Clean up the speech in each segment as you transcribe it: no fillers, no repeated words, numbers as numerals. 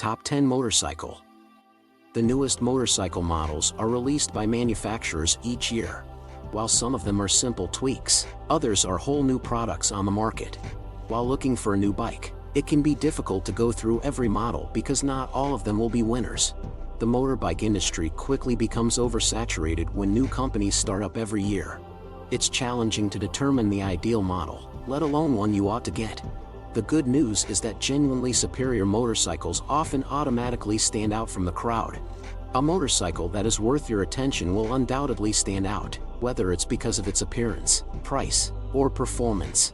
Top 10 Motorcycle. The newest motorcycle models are released by manufacturers each year. While some of them are simple tweaks, others are whole new products on the market. While looking for a new bike, it can be difficult to go through every model because not all of them will be winners. The motorbike industry quickly becomes oversaturated when new companies start up every year. It's challenging to determine the ideal model, let alone one you ought to get. The good news is that genuinely superior motorcycles often automatically stand out from the crowd. A motorcycle that is worth your attention will undoubtedly stand out, whether it's because of its appearance, price, or performance.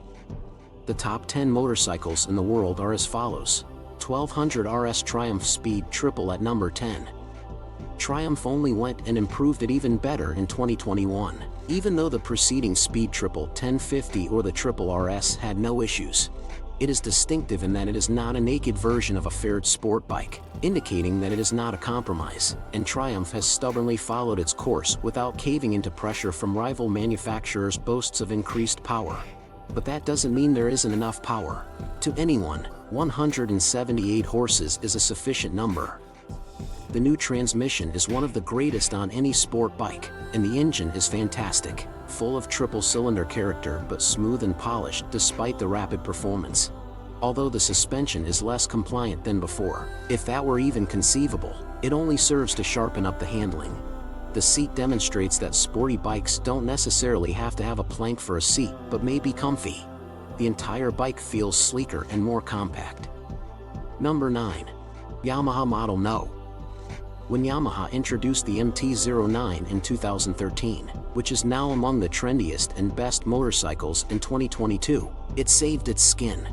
The top 10 motorcycles in the world are as follows. 1200 RS Triumph Speed Triple at number 10. Triumph only went and improved it even better in 2021, even though the preceding Speed Triple 1050 or the Triple RS had no issues. It is distinctive in that it is not a naked version of a fared sport bike, indicating that it is not a compromise, and Triumph has stubbornly followed its course without caving into pressure from rival manufacturers' boasts of increased power. But that doesn't mean there isn't enough power. To anyone, 178 horses is a sufficient number. The new transmission is one of the greatest on any sport bike, and the engine is fantastic, full of triple-cylinder character but smooth and polished despite the rapid performance. Although the suspension is less compliant than before, if that were even conceivable, it only serves to sharpen up the handling. The seat demonstrates that sporty bikes don't necessarily have to have a plank for a seat, but may be comfy. The entire bike feels sleeker and more compact. Number 9. Yamaha Model No. When Yamaha introduced the MT-09 in 2013, which is now among the trendiest and best motorcycles in 2022, it saved its skin.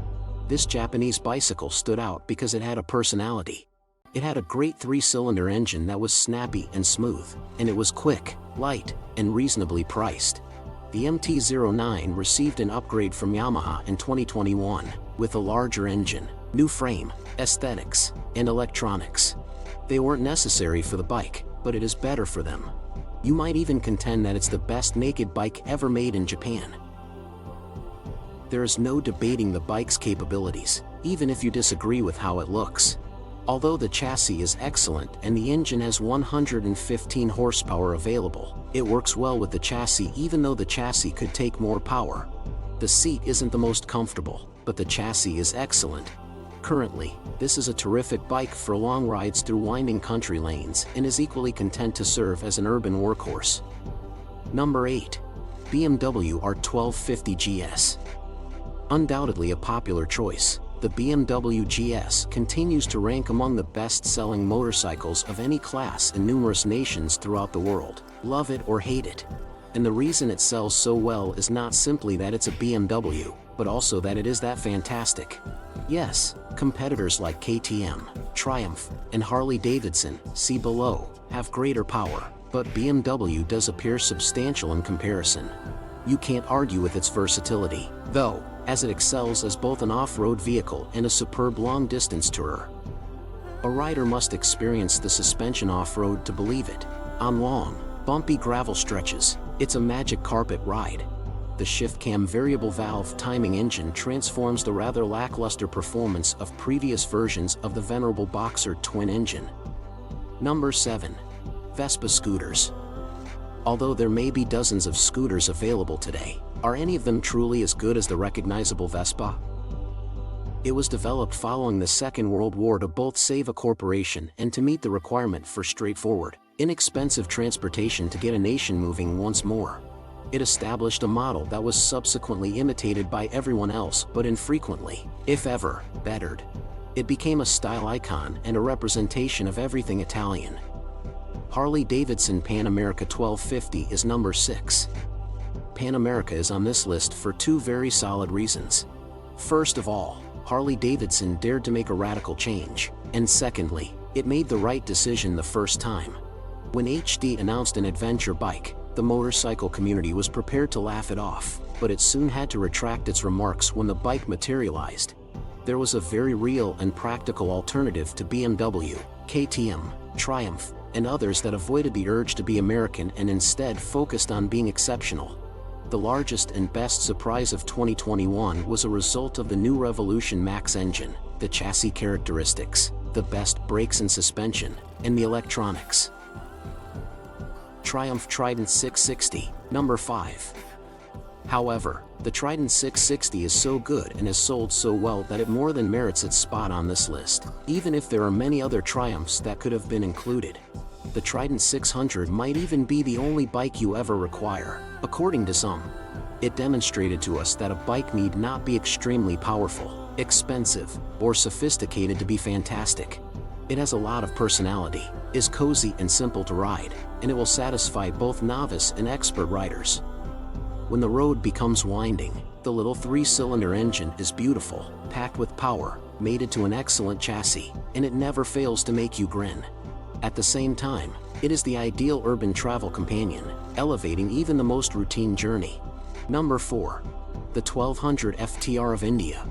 This Japanese bicycle stood out because it had a personality. It had a great 3-cylinder engine that was snappy and smooth, and it was quick, light, and reasonably priced. The MT-09 received an upgrade from Yamaha in 2021, with a larger engine, new frame, aesthetics, and electronics. They weren't necessary for the bike, but it is better for them. You might even contend that it's the best naked bike ever made in Japan. There is no debating the bike's capabilities, even if you disagree with how it looks. Although the chassis is excellent and the engine has 115 horsepower available, it works well with the chassis even though the chassis could take more power. The seat isn't the most comfortable, but the chassis is excellent. Currently, this is a terrific bike for long rides through winding country lanes and is equally content to serve as an urban workhorse. Number 8. BMW R1250 GS. Undoubtedly a popular choice, the BMW GS continues to rank among the best-selling motorcycles of any class in numerous nations throughout the world, love it or hate it. And the reason it sells so well is not simply that it's a BMW, but also that it is that fantastic. Yes, competitors like KTM, Triumph, and Harley-Davidson, see below, have greater power, but BMW does appear substantial in comparison. You can't argue with its versatility, though, as it excels as both an off-road vehicle and a superb long-distance tourer. A rider must experience the suspension off-road to believe it. On long, bumpy gravel stretches, it's a magic carpet ride. The shift-cam variable valve timing engine transforms the rather lackluster performance of previous versions of the venerable Boxer twin engine. Number 7. Vespa Scooters. Although there may be dozens of scooters available today, are any of them truly as good as the recognizable Vespa? It was developed following the Second World War to both save a corporation and to meet the requirement for straightforward, inexpensive transportation to get a nation moving once more. It established a model that was subsequently imitated by everyone else but infrequently, if ever, bettered. It became a style icon and a representation of everything Italian. Harley-Davidson Pan America 1250 is number 6. Pan America is on this list for two very solid reasons. First of all, Harley-Davidson dared to make a radical change, and secondly, it made the right decision the first time. When HD announced an adventure bike, the motorcycle community was prepared to laugh it off, but it soon had to retract its remarks when the bike materialized. There was a very real and practical alternative to BMW, KTM, Triumph, and others that avoided the urge to be American and instead focused on being exceptional. The largest and best surprise of 2021 was a result of the new Revolution Max engine, the chassis characteristics, the best brakes and suspension, and the electronics. Triumph Trident 660, number 5. However, the Trident 660 is so good and has sold so well that it more than merits its spot on this list, even if there are many other Triumphs that could have been included. The Trident 600 might even be the only bike you ever require, according to some. It demonstrated to us that a bike need not be extremely powerful, expensive, or sophisticated to be fantastic. It has a lot of personality, is cozy and simple to ride, and it will satisfy both novice and expert riders. When the road becomes winding, the little 3-cylinder engine is beautiful, packed with power, mated to an excellent chassis, and it never fails to make you grin. At the same time, it is the ideal urban travel companion, elevating even the most routine journey. Number 4. The 1200 FTR of India.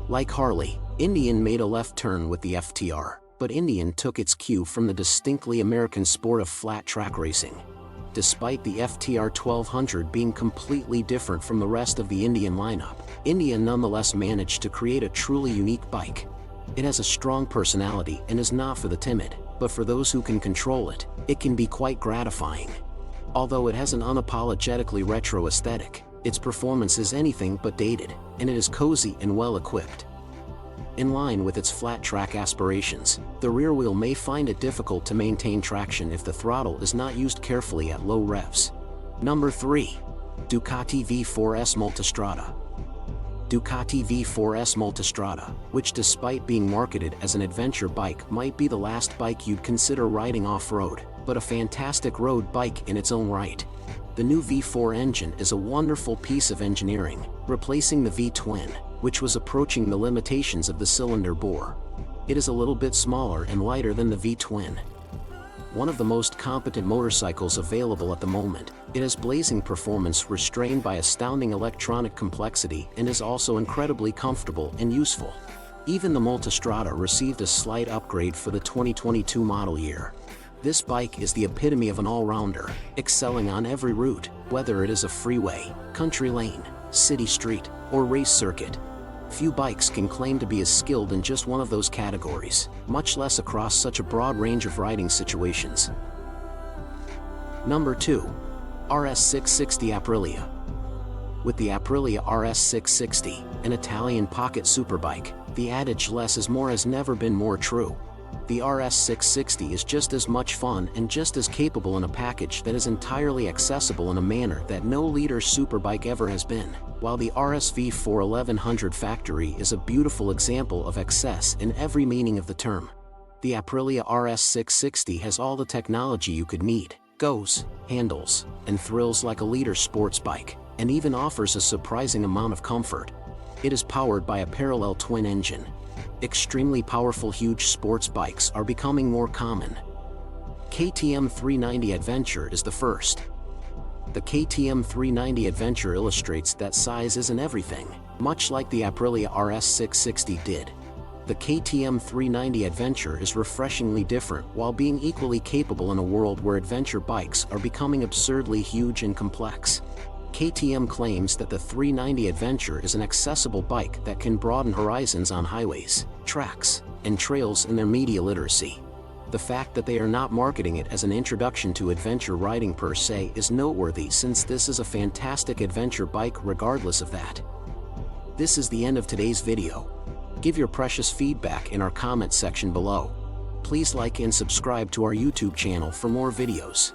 Like Harley, Indian made a left turn with the FTR, but Indian took its cue from the distinctly American sport of flat track racing. Despite the FTR 1200 being completely different from the rest of the Indian lineup, Indian nonetheless managed to create a truly unique bike. It has a strong personality and is not for the timid, but for those who can control it, it can be quite gratifying. Although it has an unapologetically retro aesthetic, its performance is anything but dated, and it is cozy and well equipped. In line with its flat track aspirations, the rear wheel may find it difficult to maintain traction if the throttle is not used carefully at low revs. Number 3. Ducati V4S Multistrada. Ducati V4S Multistrada, which despite being marketed as an adventure bike might be the last bike you'd consider riding off-road, but a fantastic road bike in its own right. The new V4 engine is a wonderful piece of engineering, replacing the V-twin, which was approaching the limitations of the cylinder bore. It is a little bit smaller and lighter than the V-twin. One of the most competent motorcycles available at the moment, it has blazing performance restrained by astounding electronic complexity and is also incredibly comfortable and useful. Even the Multistrada received a slight upgrade for the 2022 model year. This bike is the epitome of an all-rounder, excelling on every route, whether it is a freeway, country lane, city street, or race circuit. Few bikes can claim to be as skilled in just one of those categories, much less across such a broad range of riding situations. Number 2. RS660 Aprilia. With the Aprilia RS660, an Italian pocket superbike, the adage less is more has never been more true. The RS660 is just as much fun and just as capable in a package that is entirely accessible in a manner that no leader superbike ever has been, while the RSV4 1100 Factory is a beautiful example of excess in every meaning of the term. The Aprilia RS660 has all the technology you could need, goes, handles, and thrills like a leader sports bike, and even offers a surprising amount of comfort. It is powered by a parallel twin engine. Extremely powerful huge sports bikes are becoming more common. KTM 390 Adventure is the first. The KTM 390 Adventure illustrates that size isn't everything, much like the Aprilia RS660 did. The KTM 390 Adventure is refreshingly different while being equally capable in a world where adventure bikes are becoming absurdly huge and complex. KTM claims that the 390 Adventure is an accessible bike that can broaden horizons on highways, tracks, and trails in their media literacy. The fact that they are not marketing it as an introduction to adventure riding per se is noteworthy, since this is a fantastic adventure bike regardless of that. This is the end of today's video. Give your precious feedback in our comment section below. Please like and subscribe to our YouTube channel for more videos.